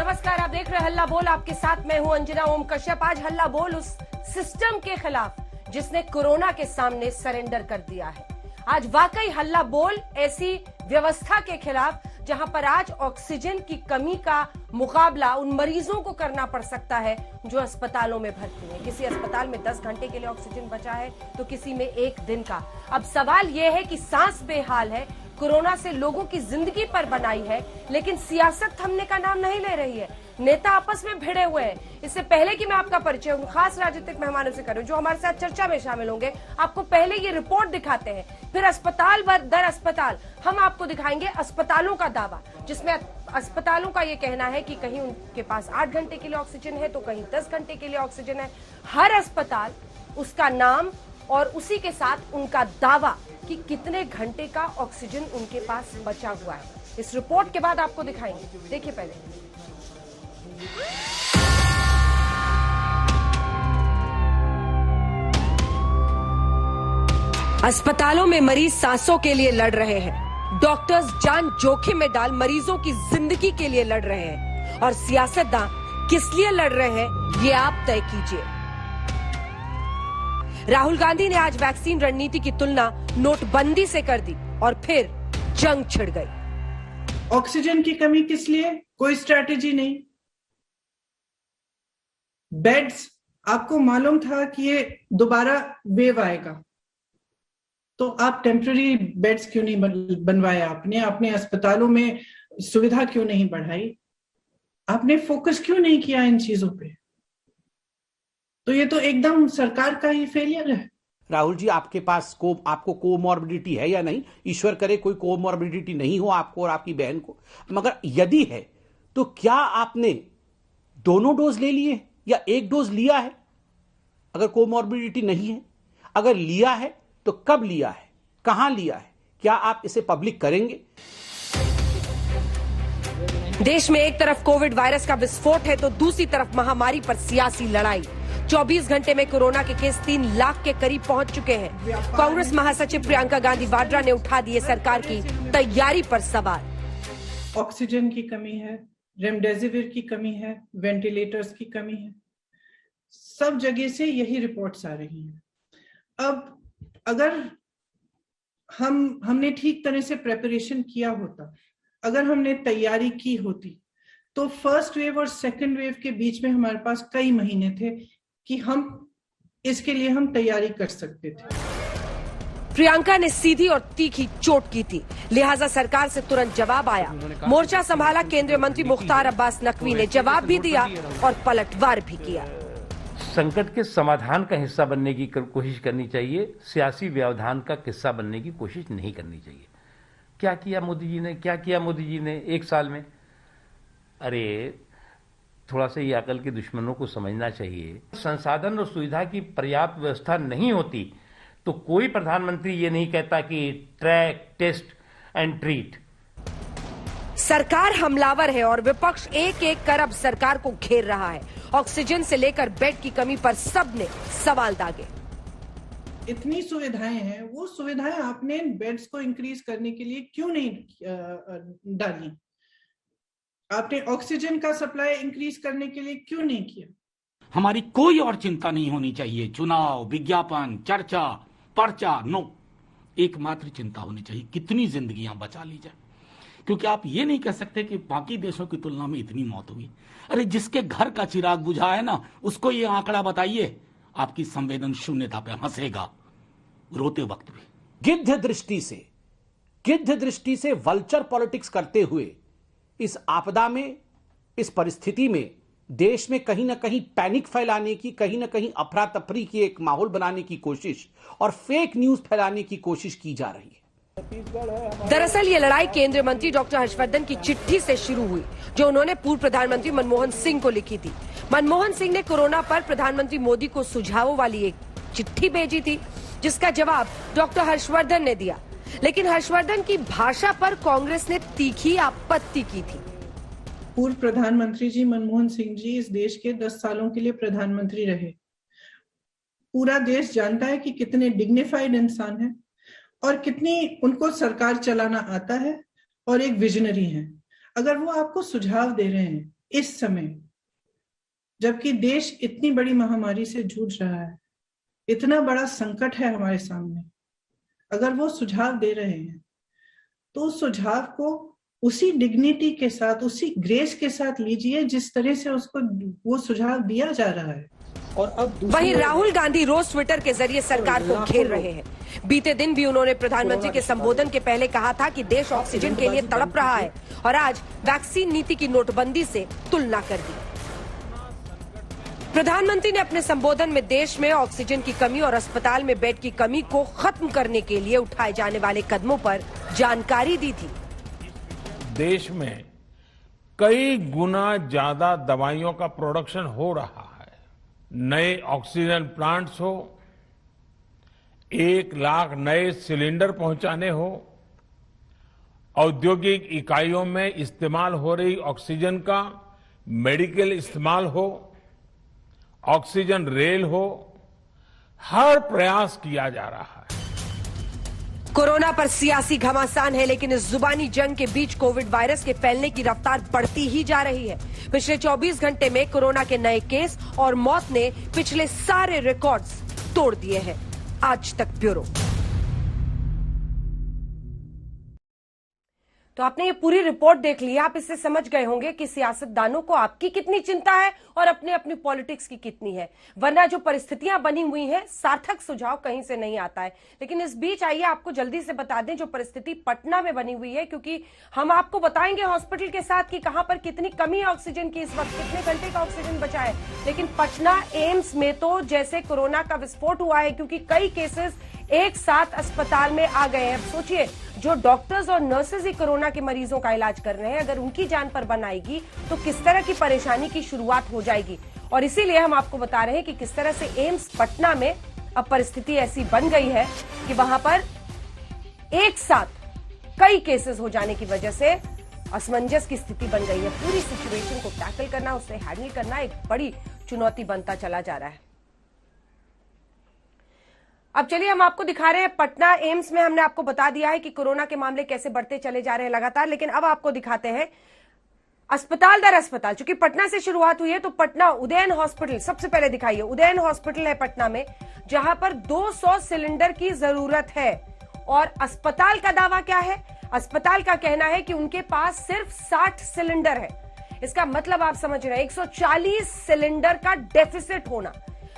नमस्कार, आप देख रहे हैं हल्ला बोल। आपके साथ मैं हूं अंजना ओम कश्यप। आज हल्ला बोल उस सिस्टम के खिलाफ जिसने कोरोना के सामने सरेंडर कर दिया है। आज वाकई हल्ला बोल ऐसी व्यवस्था के खिलाफ जहां पर आज ऑक्सीजन की कमी का मुकाबला उन मरीजों को करना पड़ सकता है जो अस्पतालों में भर्ती हैं। किसी अस्पताल में 10 घंटे के लिए ऑक्सीजन बचा है तो किसी में 1 दिन का। अब सवाल यह है कि सांस बेहाल है, कोरोना से लोगों की जिंदगी पर बनाई है, लेकिन सियासत थमने का नाम नहीं ले रही है। नेता आपस में भिड़े हुए हैं। इससे पहले कि मैं आपका परिचय खास राजनीतिक मेहमानों से करूं जो हमारे साथ चर्चा में शामिल होंगे, आपको पहले ये रिपोर्ट दिखाते हैं, फिर अस्पताल दर अस्पताल हम आपको दिखाएंगे अस्पतालों का दावा, जिसमें अस्पतालों का ये कहना है कि कहीं उनके पास 8 घंटे के लिए ऑक्सीजन है तो कहीं 10 घंटे के लिए ऑक्सीजन है। हर अस्पताल उसका नाम और उसी के साथ उनका दावा कि कितने घंटे का ऑक्सीजन उनके पास बचा हुआ है। इस रिपोर्ट के बाद आपको दिखाएंगे। देखिए पहले अस्पतालों में मरीज सांसों के लिए लड़ रहे हैं। डॉक्टर्स जान जोखिम में डाल मरीजों की जिंदगी के लिए लड़ रहे हैं और सियासतदान किस लिए लड़ रहे हैं ये आप तय कीजिए। राहुल गांधी ने आज वैक्सीन रणनीति की तुलना नोटबंदी से कर दी और फिर जंग छिड़ गई। ऑक्सीजन की कमी किस लिए? कोई स्ट्रैटेजी नहीं। बेड्स, आपको मालूम था कि ये दोबारा वेव आएगा, तो आप टेम्पररी बेड्स क्यों नहीं बनवाए? आपने अस्पतालों में सुविधा क्यों नहीं बढ़ाई? आपने फोकस क्यों नहीं किया इन चीजों पे? तो ये तो एकदम सरकार का ही फेलियर है। राहुल जी, आपके पास आपको कोमॉर्बिडिटी है या नहीं? ईश्वर करे कोई कोमॉर्बिडिटी नहीं हो आपको और आपकी बहन को, मगर यदि है तो क्या आपने दोनों डोज ले लिए या 1 डोज लिया है? अगर कोमॉर्बिडिटी नहीं है, अगर लिया है तो कब लिया है, कहां लिया है, क्या आप इसे पब्लिक करेंगे? देश में एक तरफ कोविड वायरस का विस्फोट है तो दूसरी तरफ महामारी पर सियासी लड़ाई। 24 घंटे में कोरोना के केस 3 लाख के करीब पहुंच चुके हैं। कांग्रेस महासचिव प्रियंका गांधी वाड्रा ने उठा दिए सरकार की तैयारी पर सवाल। ऑक्सीजन की कमी है, रेमडेसिविर की कमी है, वेंटिलेटर्स की कमी है, सब जगह से यही रिपोर्ट्स आ रही हैं। अब अगर हमने ठीक तरह से प्रिपरेशन किया होता, अगर हमने तैयारी की होती, तो फर्स्ट वेव और सेकंड वेव के बीच में हमारे पास कई महीने थे कि हम इसके लिए हम तैयारी कर सकते थे। प्रियंका ने सीधी और तीखी चोट की थी, लिहाजा सरकार से तुरंत जवाब आया। मोर्चा संभाला केंद्रीय मंत्री मुख्तार अब्बास नकवी ने जवाब भी दिया और पलटवार भी किया। संकट के समाधान का हिस्सा बनने की कोशिश करनी चाहिए, सियासी व्यवधान का किस्सा बनने की कोशिश नहीं करनी चाहिए। क्या किया मोदी जी ने 1 साल में? अरे थोड़ा सा ये अकल के दुश्मनों को समझना चाहिए। संसाधन और सुविधा की पर्याप्त व्यवस्था नहीं होती तो कोई प्रधानमंत्री ये नहीं कहता कि ट्रैक, टेस्ट एंड ट्रीट। सरकार हमलावर है और विपक्ष एक कर अब सरकार को घेर रहा है। ऑक्सीजन से लेकर बेड की कमी पर सबने सवाल दागे। इतनी सुविधाएं हैं, वो सुविधाएं आपने बेड्स को इंक्रीज करने के लिए क्यों नहीं डाली? आपने ऑक्सीजन का सप्लाई इंक्रीज करने के लिए क्यों नहीं किया? हमारी कोई और चिंता नहीं होनी चाहिए, चुनाव, विज्ञापन, चर्चा, पर्चा, नो। एकमात्र चिंता होनी चाहिए कितनी जिंदगियां बचा ली जाए, क्योंकि आप ये नहीं कह सकते कि बाकी देशों की तुलना में इतनी मौत हुई। अरे जिसके घर का चिराग बुझा है ना, उसको ये आंकड़ा बताइए, आपकी संवेदन शून्यता पे हंसेगा रोते वक्त भी। गिद्ध दृष्टि से वल्चर पॉलिटिक्स करते हुए इस आपदा में, इस परिस्थिति में देश में कहीं ना कहीं पैनिक फैलाने की, कहीं ना कहीं अफरा तफरी की एक माहौल बनाने की कोशिश और फेक न्यूज फैलाने की कोशिश की जा रही है। दरअसल ये लड़ाई केंद्रीय मंत्री डॉक्टर हर्षवर्धन की चिट्ठी से शुरू हुई, जो उन्होंने पूर्व प्रधानमंत्री मनमोहन सिंह को लिखी थी। मनमोहन सिंह ने कोरोना पर प्रधानमंत्री मोदी को सुझावों वाली एक चिट्ठी भेजी थी, जिसका जवाब डॉक्टर हर्षवर्धन ने दिया। लेकिन हर्षवर्धन की भाषा पर कांग्रेस ने तीखी आपत्ति की थी। पूर्व प्रधानमंत्री जी मनमोहन सिंह जी इस देश के 10 सालों के लिए प्रधानमंत्री रहे। पूरा देश जानता है कि कितने डिग्निफाइड इंसान हैं और कितनी उनको सरकार चलाना आता है और एक विजनरी है। अगर वो आपको सुझाव दे रहे हैं इस समय, जबकि देश इतनी बड़ी महामारी से जूझ रहा है, इतना बड़ा संकट है हमारे सामने, अगर वो सुझाव दे रहे हैं तो उस सुझाव को उसी डिग्निटी के साथ, उसी ग्रेस के साथ लीजिए जिस तरह से उसको वो सुझाव दिया जा रहा है। और अब वहीं राहुल गांधी रोज ट्विटर के जरिए सरकार को घेर रहे हैं। बीते दिन भी उन्होंने प्रधानमंत्री के संबोधन के पहले कहा था कि देश ऑक्सीजन के लिए तड़प रहा है और आज वैक्सीन नीति की नोटबंदी से तुलना कर दी। प्रधानमंत्री ने अपने संबोधन में देश में ऑक्सीजन की कमी और अस्पताल में बेड की कमी को खत्म करने के लिए उठाए जाने वाले कदमों पर जानकारी दी थी। देश में कई गुना ज्यादा दवाइयों का प्रोडक्शन हो रहा है। नए ऑक्सीजन प्लांट्स हो, 1 लाख नए सिलेंडर पहुंचाने हो, औद्योगिक इकाइयों में इस्तेमाल हो रही ऑक्सीजन का मेडिकल इस्तेमाल हो, ऑक्सीजन रेल हो, हर प्रयास किया जा रहा है। कोरोना पर सियासी घमासान है, लेकिन इस जुबानी जंग के बीच कोविड वायरस के फैलने की रफ्तार बढ़ती ही जा रही है। पिछले 24 घंटे में कोरोना के नए केस और मौत ने पिछले सारे रिकॉर्ड्स तोड़ दिए हैं। आज तक ब्यूरो। तो आपने ये पूरी रिपोर्ट देख ली, आप इससे समझ गए होंगे कि सियासतदानों को आपकी कितनी चिंता है और अपने अपनी पॉलिटिक्स की कितनी है। वरना जो परिस्थितियां बनी हुई हैं, सार्थक सुझाव कहीं से नहीं आता है। लेकिन इस बीच आइए आपको जल्दी से बता दें जो परिस्थिति पटना में बनी हुई है, क्योंकि हम आपको बताएंगे हॉस्पिटल के साथ कि कहां पर कितनी कमी है ऑक्सीजन की, इस वक्त कितने घंटे का ऑक्सीजन बचा है। लेकिन पटना एम्स में तो जैसे कोरोना का विस्फोट हुआ है, क्योंकि कई केसेस एक साथ अस्पताल में आ गए हैं। सोचिए, जो डॉक्टर्स और नर्सेज ही कोरोना के मरीजों का इलाज कर रहे हैं, अगर उनकी जान पर बन आएगी तो किस तरह की परेशानी की शुरुआत हो जाएगी। और इसीलिए हम आपको बता रहे हैं कि किस तरह से एम्स पटना में अब परिस्थिति ऐसी बन गई है कि वहां पर एक साथ कई केसेस हो जाने की वजह से असमंजस की स्थिति बन गई है। पूरी सिचुएशन को टैकल करना, उससे हैंडल करना एक बड़ी चुनौती बनता चला जा रहा है। अब चलिए हम आपको दिखा रहे हैं पटना एम्स में। हमने आपको बता दिया है कि कोरोना के मामले कैसे बढ़ते चले जा रहे हैं लगातार, लेकिन अब आपको दिखाते हैं अस्पताल दर अस्पताल। चूंकि पटना से शुरुआत हुई है तो पटना उदयन हॉस्पिटल सबसे पहले दिखाइए। उदयन हॉस्पिटल है पटना में, जहां पर 200 सिलेंडर की जरूरत है। और अस्पताल का दावा क्या है? अस्पताल का कहना है कि उनके पास सिर्फ 60 सिलेंडर है। इसका मतलब आप समझ रहे हैं 140 सिलेंडर का डेफिसिट होना।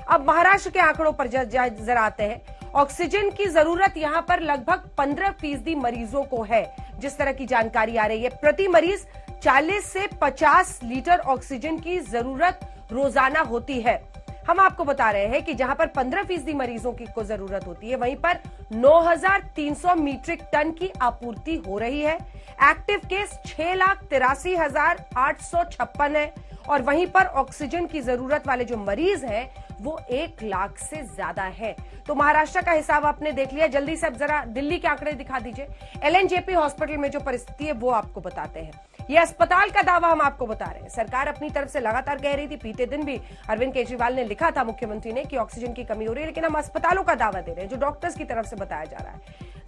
अब महाराष्ट्र के आंकड़ों पर जरा आते हैं। ऑक्सीजन की जरूरत यहां पर लगभग 15% मरीजों को है, जिस तरह की जानकारी आ रही है। प्रति मरीज 40 से 50 लीटर ऑक्सीजन की जरूरत रोजाना होती है। हम आपको बता रहे हैं कि जहां पर 15% मरीजों की को जरूरत होती है, वहीं पर 9,300 मीट्रिक टन की आपूर्ति हो रही है। एक्टिव केस 6,83,856 है और वहीं पर ऑक्सीजन की जरूरत वाले जो मरीज हैं वो 1 लाख से ज्यादा है। तो महाराष्ट्र का हिसाब आपने देख लिया। जल्दी से अब जरा दिल्ली के आंकड़े दिखा दीजिए। एलएनजेपी हॉस्पिटल में जो परिस्थिति है वो आपको बताते हैं। ये अस्पताल का दावा हम आपको बता रहे हैं। सरकार अपनी तरफ से लगातार कह रही थी, बीते दिन भी अरविंद केजरीवाल ने लिखा था मुख्यमंत्री ने कि ऑक्सीजन की कमी हो रही है, लेकिन हम अस्पतालों का दावा दे रहे हैं जो डॉक्टर्स की तरफ से बताया जा रहा है।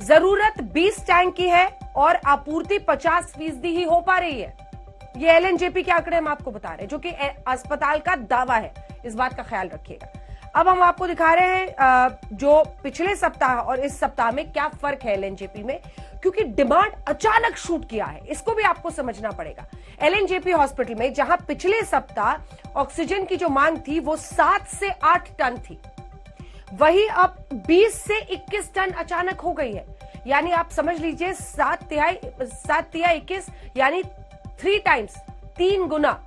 जरूरत 20 टैंक की है और आपूर्ति 50% ही हो पा रही है। ये एलएनजेपी के आंकड़े हम आपको बता रहे हैं, जो कि अस्पताल का दावा है। इस बात का ख्याल रखिएगा। अब हम आपको दिखा रहे हैं जो पिछले सप्ताह और इस सप्ताह में क्या फर्क है एलएनजेपी में, क्योंकि डिमांड अचानक शूट किया है। इसको भी आपको समझना पड़ेगा। एलएनजेपी हॉस्पिटल में जहां पिछले सप्ताह ऑक्सीजन की जो मांग थी वो 7 से 8 टन थी, वही अब 20 से 21 टन अचानक हो गई है। यानी आप समझ लीजिए 7 तिहाई 21 यानी 3 टाइम्स, 3 गुना।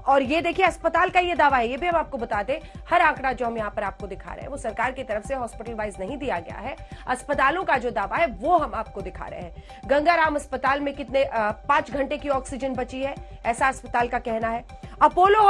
और ये देखिए अस्पताल का ये दावा है, ये भी हम आपको बता दें। हर आंकड़ा जो हम यहाँ पर आपको दिखा रहे हैं वो सरकार की तरफ से हॉस्पिटल वाइज नहीं दिया गया है। अस्पतालों का जो दावा है वो हम आपको दिखा रहे हैं। गंगाराम अस्पताल में कितने 5 घंटे की ऑक्सीजन बची है, ऐसा अस्पताल का कहना है। अपोलो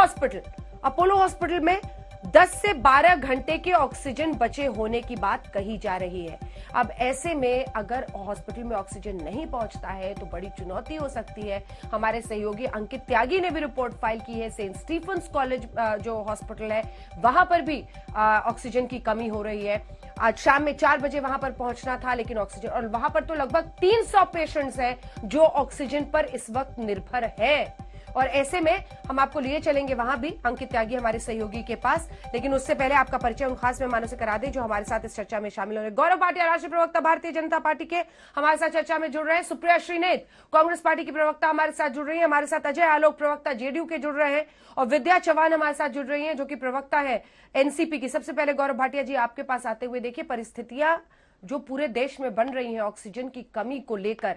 हॉस्पिटल में 10 से 12 घंटे के ऑक्सीजन बचे होने की बात कही जा रही है। अब ऐसे में अगर हॉस्पिटल में ऑक्सीजन नहीं पहुंचता है तो बड़ी चुनौती हो सकती है। हमारे सहयोगी अंकित त्यागी ने भी रिपोर्ट फाइल की है। सेंट स्टीफेंस कॉलेज जो हॉस्पिटल है वहां पर भी ऑक्सीजन की कमी हो रही है। आज शाम में 4 बजे वहां पर पहुंचना था, लेकिन ऑक्सीजन, और वहां पर तो लगभग 300 पेशेंट्स हैं जो ऑक्सीजन पर इस वक्त निर्भर है। और ऐसे में हम आपको लिए चलेंगे वहां भी अंकित त्यागी हमारे सहयोगी के पास, लेकिन उससे पहले आपका परिचय उन खास मेहमानों से करा दें जो हमारे साथ इस चर्चा में शामिल हो रहे हैं। गौरव भाटिया, राष्ट्रीय प्रवक्ता भारतीय जनता पार्टी के, हमारे साथ चर्चा में जुड़ रहे हैं। सुप्रिया श्रीनेत, कांग्रेस पार्टी की प्रवक्ता, हमारे साथ जुड़ रही है। हमारे साथ अजय आलोक, प्रवक्ता जेडीयू के, जुड़ रहे हैं। और विद्या चौहान हमारे साथ जुड़ रही है जो कि प्रवक्ता है एनसीपी की। सबसे पहले गौरव भाटिया जी, आपके पास आते हुए देखिए, परिस्थितियां जो पूरे देश में बन रही हैं ऑक्सीजन की कमी को लेकर,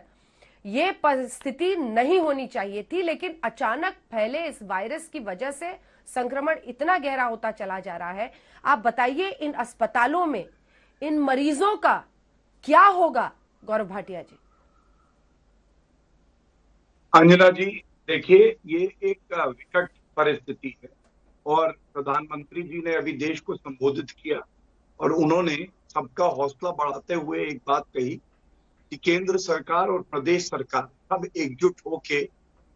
ये परिस्थिति नहीं होनी चाहिए थी, लेकिन अचानक फैले इस वायरस की वजह से संक्रमण इतना गहरा होता चला जा रहा है। आप बताइए इन अस्पतालों में इन मरीजों का क्या होगा? गौरव भाटिया जी। अंजना जी, देखिए, ये एक विकट परिस्थिति है और प्रधानमंत्री जी ने अभी देश को संबोधित किया और उन्होंने सबका हौसला बढ़ाते हुए एक बात कही कि केंद्र सरकार और प्रदेश सरकार सब एकजुट होके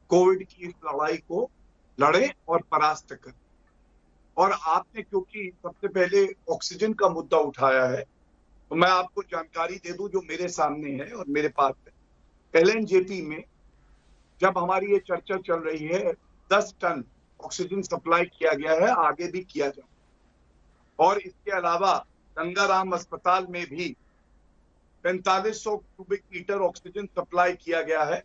कोविड की इस लड़ाई को लड़े और परास्त करें। और आपने क्योंकि सबसे पहले ऑक्सीजन का मुद्दा उठाया है, तो मैं आपको जानकारी दे दूं जो मेरे सामने है और मेरे पास है। एलएनजेपी में जब हमारी ये चर्चा चल रही है, 10 टन ऑक्सीजन सप्लाई किया गया है, आगे भी किया जाए। और इसके अलावा गंगाराम अस्पताल में भी 4500 क्यूबिक मीटर ऑक्सीजन सप्लाई किया गया है,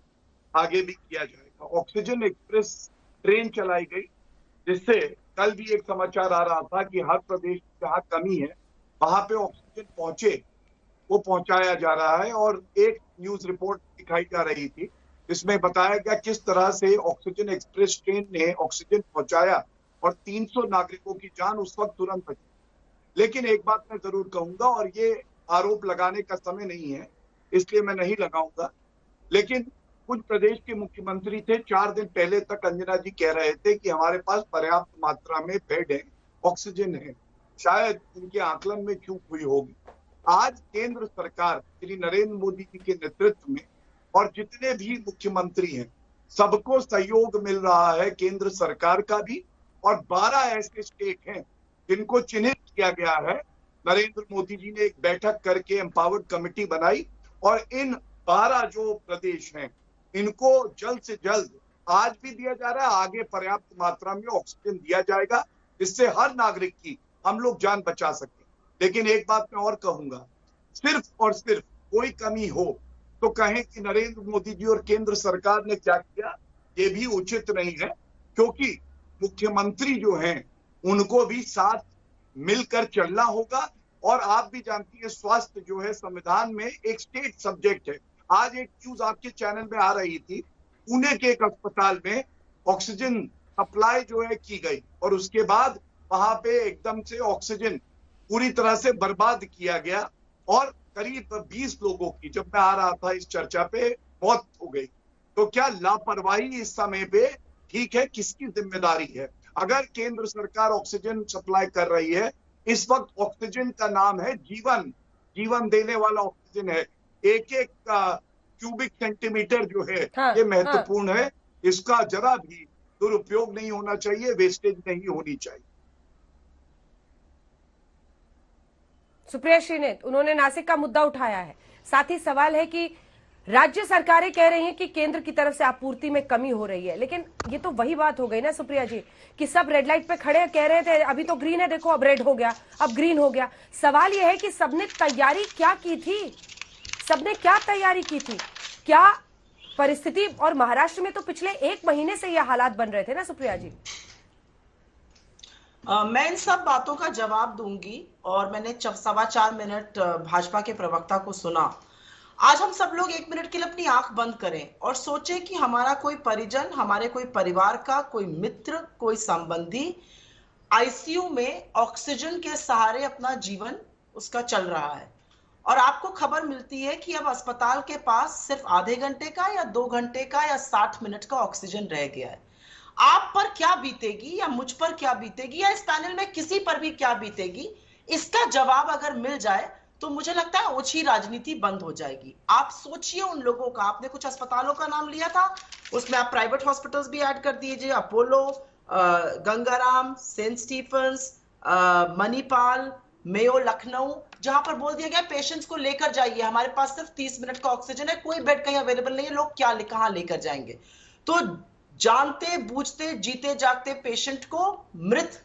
आगे भी किया जाएगा। ऑक्सीजन एक्सप्रेस ट्रेन चलाई गई, जिससे कल भी एक समाचार आ रहा था कि हर प्रदेश जहां कमी है वहां पे ऑक्सीजन पहुंचे, वो पहुंचाया जा रहा है। और एक न्यूज रिपोर्ट दिखाई जा रही थी, इसमें बताया गया किस तरह से ऑक्सीजन एक्सप्रेस ट्रेन ने ऑक्सीजन पहुंचाया और 300 नागरिकों की जान उस वक्त तुरंत बची। लेकिन एक बात मैं जरूर कहूंगा, और ये आरोप लगाने का समय नहीं है इसलिए मैं नहीं लगाऊंगा, लेकिन कुछ प्रदेश के मुख्यमंत्री थे 4 दिन पहले तक, अंजना जी, कह रहे थे कि हमारे पास पर्याप्त मात्रा में बेड है, ऑक्सीजन है। शायद उनके आकलन में चूक हुई होगी। आज केंद्र सरकार श्री नरेंद्र मोदी जी के नेतृत्व में और जितने भी मुख्यमंत्री हैं, सबको सहयोग मिल रहा है, केंद्र सरकार का भी। और 12 ऐसे स्टेट हैं जिनको चिन्हित किया गया है। नरेंद्र मोदी जी ने एक बैठक करके एम्पावर्ड कमेटी बनाई और इन 12 जो प्रदेश हैं, इनको जल्द से जल्द आज भी दिया जा रहा है, आगे पर्याप्त मात्रा में ऑक्सीजन दिया जाएगा, जिससे हर नागरिक की हम लोग जान बचा सके। लेकिन एक बात मैं और कहूंगा, सिर्फ और सिर्फ कोई कमी हो तो कहें कि नरेंद्र मोदी जी और केंद्र सरकार ने क्या किया, ये भी उचित नहीं है, क्योंकि मुख्यमंत्री जो हैं उनको भी साथ मिलकर चलना होगा। और आप भी जानती है, स्वास्थ्य जो है संविधान में एक स्टेट सब्जेक्ट है। आज एक न्यूज आपके चैनल में आ रही थी, पुणे के एक अस्पताल में ऑक्सीजन सप्लाई जो है की गई और उसके बाद वहां पे एकदम से ऑक्सीजन पूरी तरह से बर्बाद किया गया और करीब 20 लोगों की, जब मैं आ रहा था इस चर्चा पे, मौत हो गई। तो क्या लापरवाही इस समय पे ठीक है? किसकी जिम्मेदारी है? अगर केंद्र सरकार ऑक्सीजन सप्लाई कर रही है, इस वक्त ऑक्सीजन का नाम है जीवन, जीवन देने वाला ऑक्सीजन है। एक एक क्यूबिक सेंटीमीटर जो है ये महत्वपूर्ण है, इसका जरा भी दुरुपयोग नहीं होना चाहिए, वेस्टेज नहीं होनी चाहिए। सुप्रिया श्रीनेत, उन्होंने नासिक का मुद्दा उठाया है। साथ ही सवाल है कि राज्य सरकारें कह रही हैं कि केंद्र की तरफ से आपूर्ति में कमी हो रही है, लेकिन ये तो वही बात हो गई ना सुप्रिया जी कि सब रेड लाइट पे खड़े कह रहे थे अभी तो ग्रीन है, देखो अब रेड हो गया, अब ग्रीन हो गया। सवाल ये है कि सबने तैयारी क्या की थी, सबने क्या तैयारी की थी, क्या परिस्थिति? और महाराष्ट्र में तो पिछले 1 महीने से ये हालात बन रहे थे ना सुप्रिया जी। मैं इन सब बातों का जवाब दूंगी और मैंने 4.25 मिनट भाजपा के प्रवक्ता को सुना। आज हम सब लोग 1 मिनट के लिए अपनी आंख बंद करें और सोचें कि हमारा कोई परिजन, हमारे कोई परिवार का कोई मित्र, कोई संबंधी आईसीयू में ऑक्सीजन के सहारे अपना जीवन उसका चल रहा है और आपको खबर मिलती है कि अब अस्पताल के पास सिर्फ आधे घंटे का या 2 घंटे का या 60 मिनट का ऑक्सीजन रह गया है। आप पर क्या बीतेगी या मुझ पर क्या बीतेगी या इस पैनल में किसी पर भी क्या बीतेगी, इसका जवाब अगर मिल जाए तो मुझे लगता है ओछी राजनीति बंद हो जाएगी। आप सोचिए उन लोगों का, आपने कुछ अस्पतालों का नाम लिया था, उसमें आप प्राइवेट हॉस्पिटल्स भी ऐड कर दीजिए, Apollo, Gangaram, Saint Stephen's, Manipal, Mayo Lucknow, जहां पर बोल दिया गया पेशेंट्स को लेकर जाइए, हमारे पास सिर्फ 30 मिनट का ऑक्सीजन है, कोई बेड कहीं अवेलेबल नहीं है, लोग क्या कहां लेकर जाएंगे। तो जानते बूझते जीते जागते पेशेंट को मृत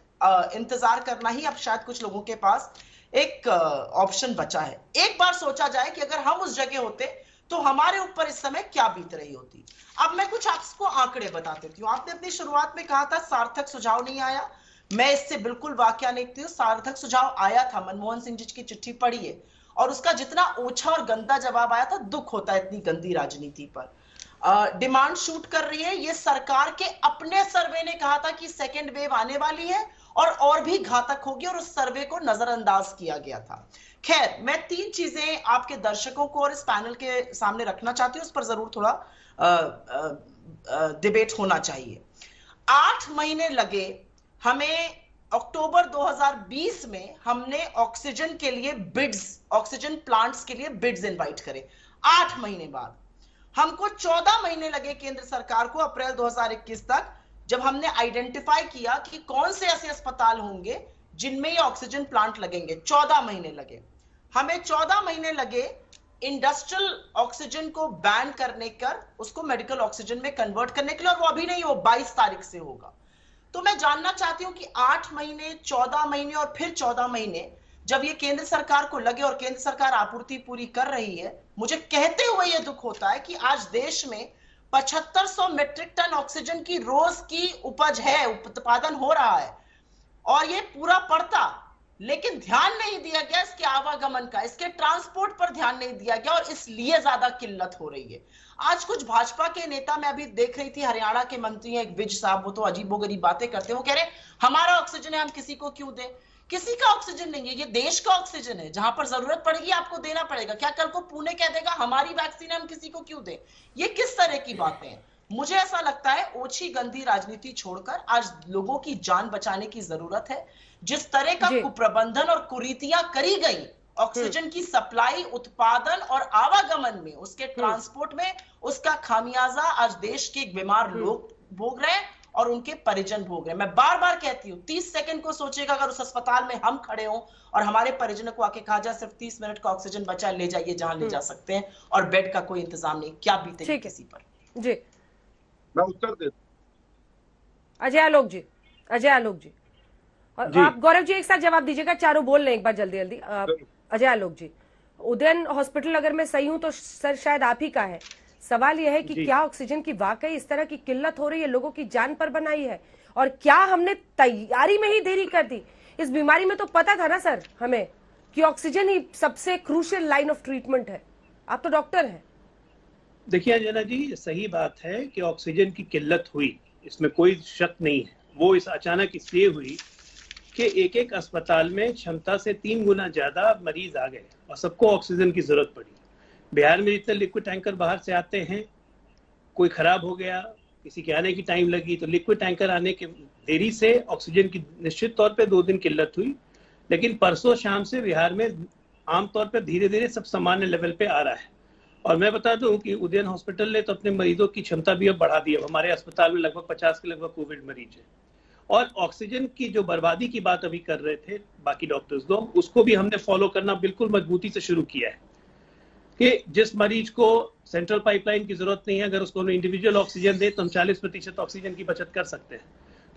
इंतजार करना ही अब शायद कुछ लोगों के पास एक ऑप्शन बचा है। एक बार सोचा जाए कि अगर हम उस जगह होते तो हमारे ऊपर इस समय क्या बीत रही होती। अब मैं कुछ आपको आंकड़े बता देती हूँ। आपने अपनी शुरुआत में कहा था सार्थक सुझाव नहीं आया, मैं इससे बिल्कुल वाकया नहीं थी। सार्थक सुझाव आया था, मनमोहन सिंह जी की चिट्ठी पढ़ी है और उसका जितना ओछा और गंदा जवाब आया था, दुख होता है इतनी गंदी राजनीति पर। डिमांड शूट कर रही है, ये सरकार के अपने सर्वे ने कहा था कि सेकेंड वेव आने वाली है और भी घातक होगी और उस सर्वे को नजरअंदाज किया गया था। खैर, मैं 3 चीजें आपके दर्शकों को और इस पैनल के सामने रखना चाहती हूं, उस पर जरूर थोड़ा डिबेट होना चाहिए। 8 महीने लगे हमें। अक्टूबर 2020 में हमने ऑक्सीजन के लिए बिड्स, ऑक्सीजन प्लांट्स के लिए बिड्स इनवाइट करे। 8 महीने बाद हमको 14 महीने लगे केंद्र सरकार को, अप्रैल 2021 तक, जब हमने आइडेंटिफाई किया कि कौन से ऐसे अस्पताल होंगे जिनमें ये ऑक्सीजन प्लांट लगेंगे। 14 महीने लगे हमें। 14 महीने लगे इंडस्ट्रियल ऑक्सीजन को बैन करने कर उसको मेडिकल ऑक्सीजन में कन्वर्ट करने के लिए, और वो अभी नहीं, वो 22 तारीख से होगा। तो मैं जानना चाहती हूं कि 8 महीने, 14 महीने और फिर 14 महीने जब ये केंद्र सरकार को लगे और केंद्र सरकार आपूर्ति पूरी कर रही है, मुझे कहते हुए ये दुख होता है कि आज देश में 7500 मीट्रिक टन ऑक्सीजन की रोज की उपज है, उत्पादन हो रहा है और ये पूरा पड़ता, लेकिन ध्यान नहीं दिया गया इसके आवागमन का, इसके ट्रांसपोर्ट पर ध्यान नहीं दिया गया और इसलिए ज्यादा किल्लत हो रही है। आज कुछ भाजपा के नेता, मैं अभी देख रही थी, हरियाणा के मंत्री हैं एक विज साहब, वो तो अजीबोगरीब बातें करते हैं। वो कह रहे हमारा ऑक्सीजन है, हम किसी को क्यों दें। किसी का ऑक्सीजन नहीं है, ये देश का ऑक्सीजन है, जहां पर जरूरत पड़ेगी आपको देना पड़ेगा। क्या कल को पुणे कह देगा हमारी वैक्सीन है, हम किसी को क्यों दें। ये किस तरह की बातें हैं। मुझे ऐसा लगता है ओछी गंदी राजनीति छोड़कर आज लोगों की जान बचाने की जरूरत है। जिस तरह का कुप्रबंधन और कुरीतियां करी गई ऑक्सीजन की सप्लाई, उत्पादन और आवागमन में, उसके ट्रांसपोर्ट में, उसका खामियाजा आज देश के बीमार लोग भोग रहे हैं और उनके परिजन भोग रहे हैं। मैं बार बार कहती हूँ, 30 सेकंड को सोचेगा अगर उस अस्पताल में हम खड़े हों और हमारे परिजनों को आके कहा जाए सिर्फ 30 मिनट का ऑक्सीजन बचा, ले जाइए जहां ले जा सकते हैं, और बेड का कोई इंतजाम नहीं, क्या बीतेगी किसी पर। जी, मैं उत्तर देता। अजय आलोक जी, अजय आलोक जी, और आप गौरव जी एक साथ जवाब दीजिएगा, चारों बोल लें एक बार जल्दी जल्दी। अजय आलोक जी, उदयन हॉस्पिटल अगर मैं सही हूं तो सर शायद आप ही का है। सवाल यह है कि क्या ऑक्सीजन की वाकई इस तरह की किल्लत हो रही है, लोगों की जान पर बनाई है, और क्या हमने तैयारी में ही देरी कर दी। इस बीमारी में तो पता था ना सर हमें कि ऑक्सीजन ही सबसे क्रूशियल लाइन ऑफ ट्रीटमेंट है। आप तो डॉक्टर हैं। देखिए अंजना जी, सही बात है कि ऑक्सीजन की किल्लत हुई, इसमें कोई शक नहीं है। वो इस अचानक इसलिए हुई कि एक एक अस्पताल में क्षमता से 3 गुना ज्यादा मरीज आ गए और सबको ऑक्सीजन की जरूरत पड़ी। बिहार में जितने लिक्विड टैंकर बाहर से आते हैं, कोई खराब हो गया, किसी के आने की टाइम लगी, तो लिक्विड टैंकर आने के देरी से ऑक्सीजन की निश्चित तौर पे 2 दिन किल्लत हुई। लेकिन परसों शाम से बिहार में आमतौर पर धीरे धीरे सब सामान्य लेवल पे आ रहा है। और मैं बता दूं कि उदयन हॉस्पिटल ने तो अपने मरीजों की क्षमता भी अब बढ़ा दी है। हमारे अस्पताल में लगभग 50 के लगभग कोविड मरीज है। और ऑक्सीजन की जो बर्बादी की बात अभी कर रहे थे बाकी डॉक्टर्स लोग, उसको भी हमने फॉलो करना बिल्कुल मजबूती से शुरू किया है कि जिस मरीज को सेंट्रल पाइपलाइन की जरूरत नहीं है, अगर उसको इंडिविजुअल ऑक्सीजन दे तो हम 40% ऑक्सीजन की बचत कर सकते हैं।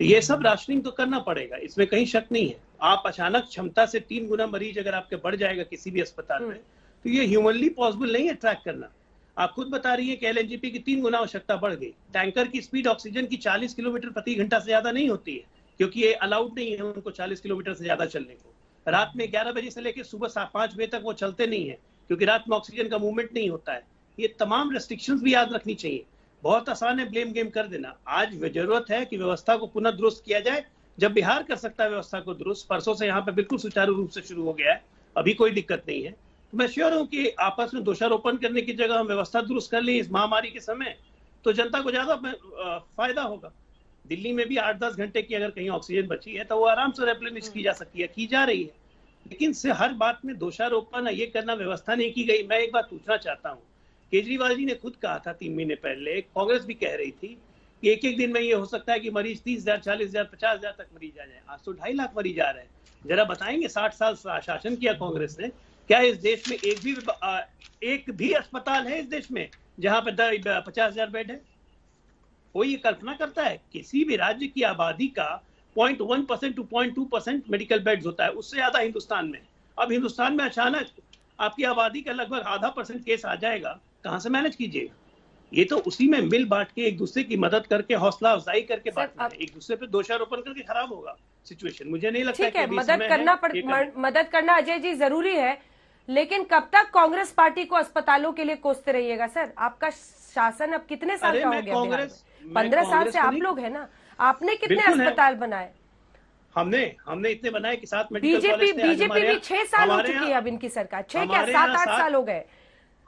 तो ये सब राशनिंग तो करना पड़ेगा, इसमें कहीं शक नहीं है। आप अचानक क्षमता से 3 गुना मरीज अगर आपके बढ़ जाएगा किसी भी अस्पताल में, तो ये ह्यूमनली पॉसिबल नहीं है ट्रैक करना। आप खुद बता रही है कि एलएनजीपी की 3 गुना आवश्यकता बढ़ गई। टैंकर की स्पीड ऑक्सीजन की 40 किलोमीटर प्रति घंटा से ज्यादा नहीं होती है, क्योंकि ये अलाउड नहीं है उनको 40 किलोमीटर से ज्यादा चलने को। रात में 11 बजे से लेकर सुबह 5 बजे तक वो चलते नहीं है, क्योंकि रात में ऑक्सीजन का मूवमेंट नहीं होता है। ये तमाम रेस्ट्रिक्शंस भी याद रखनी चाहिए। बहुत आसान है ब्लेम गेम कर देना। आज जरूरत है कि व्यवस्था को पुनः दुरुस्त किया जाए। जब बिहार कर सकता है व्यवस्था को दुरुस्त, परसों से यहाँ पे बिल्कुल सुचारू रूप से शुरू हो गया है, अभी कोई दिक्कत नहीं है। तो मैं श्योर हूँ कि आपस में दोषारोपण करने की जगह हम व्यवस्था दुरुस्त कर लें इस महामारी के समय, तो जनता को ज्यादा फायदा होगा। दिल्ली में भी 8-10 घंटे की अगर कहीं ऑक्सीजन बची है तो वो आराम से रिप्लेनिश की जा सकती है, की जा रही है। लेकिन से हर बात में दोषारोपण ये करना, व्यवस्था नहीं की गई। मैं एक बात पूछना चाहता हूँ, केजरीवाल जी ने खुद कहा था 3 महीने पहले, कांग्रेस भी कह रही थी कि एक दिन में ये हो सकता है कि मरीज 30,000, 40,000, 50,000 तक मरीज आ जाए। आज तो 2.5 लाख मरीज आ रहे हैं। जरा बताएंगे 60 साल शासन किया कांग्रेस ने, क्या इस देश में एक भी अस्पताल है इस देश में जहां पे 50,000 बेड है? कोई ये कल्पना करता है? किसी भी राज्य की आबादी का 0.1% टू 0.2% मेडिकल बेड्स होता है, उससे ज्यादा हिंदुस्तान में। अब हिंदुस्तान में अचानक आपकी आबादी का लगभग आधा % केस आ जाएगा, कहां से मैनेज कीजिएगा? ये तो उसी में मिल बांट के एक दूसरे की मदद करके हौसला अफजाई करके बांटना है, एक दूसरे पे दोषारोपण करके खराब होगा सिचुएशन। मुझे नहीं लगता ठीक है, मदद करना अजय जी जरूरी है, लेकिन कब तक कांग्रेस पार्टी को अस्पतालों के लिए कोसते रहिएगा? सर, आपका शासन अब कितने साल का हो गया? कांग्रेस 15 साल से आप लोग है ना, आपने कितने अस्पताल बनाए? हमने इतने बनाए कि 7 मेडिकल कॉलेज थे। बीजेपी भी 6 साल हो चुकी है अब इनकी सरकार, 6 क्या 7-8 साल हो गए,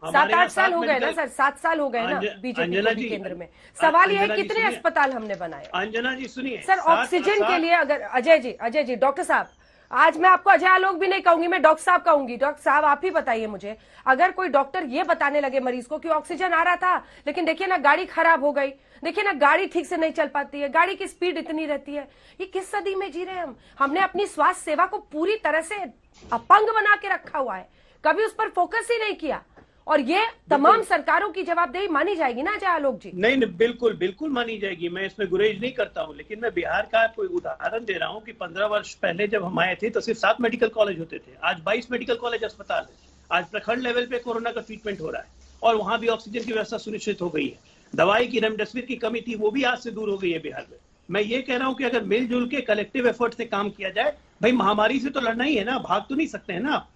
7-8 साल हो गए ना सर, 7 साल हो गए ना बीजेपी के केंद्र में। सवाल यह है कितने अस्पताल हमने बनाए? अंजना जी सुनिए सर, ऑक्सीजन के लिए अगर अजय जी डॉक्टर साहब, आज मैं आपको अजय आलोक भी नहीं कहूंगी, मैं डॉक्टर साहब कहूंगी। डॉक्टर साहब आप ही बताइए मुझे, अगर कोई डॉक्टर ये बताने लगे मरीज को कि ऑक्सीजन आ रहा था लेकिन देखिए ना गाड़ी खराब हो गई, देखिए ना गाड़ी ठीक से नहीं चल पाती है, गाड़ी की स्पीड इतनी रहती है, ये किस सदी में जी रहे हैं हम? हमने अपनी स्वास्थ्य सेवा को पूरी तरह से अपंग बना के रखा हुआ है, कभी उस पर फोकस ही नहीं किया, और ये तमाम सरकारों की जवाबदेही मानी जाएगी ना अजय आलोक जी? नहीं, बिल्कुल मानी जाएगी, मैं इसमें गुरेज नहीं करता हूं, लेकिन मैं बिहार का कोई उदाहरण दे रहा हूं कि 15 वर्ष पहले जब हम आए थे तो सिर्फ 7 मेडिकल कॉलेज होते थे, आज 22 मेडिकल कॉलेज अस्पताल है। आज प्रखंड लेवल पे कोरोना का ट्रीटमेंट हो रहा है और वहां भी ऑक्सीजन की व्यवस्था सुनिश्चित हो गई है। दवाई की रेमडेसिविर की कमी थी, वो भी आज से दूर हो गई है बिहार में। मैं ये कह रहा हूं कि अगर मिलजुल के कलेक्टिव एफर्ट से काम किया जाए, भाई महामारी से तो लड़ना ही है ना, भाग तो नहीं सकते हैं ना।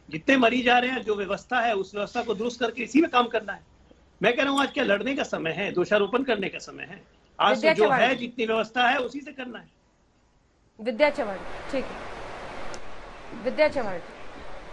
जितने मरीज आ रहे हैं, जो व्यवस्था है उस व्यवस्था को दुरुस्त करके इसी में काम करना है। मैं कह रहा हूं आज क्या लड़ने का समय है, दोषारोपण करने का समय है? आज से जो है जितनी व्यवस्था है उसी से करना है। विद्या चव्हाण, ठीक है विद्या चव्हाण,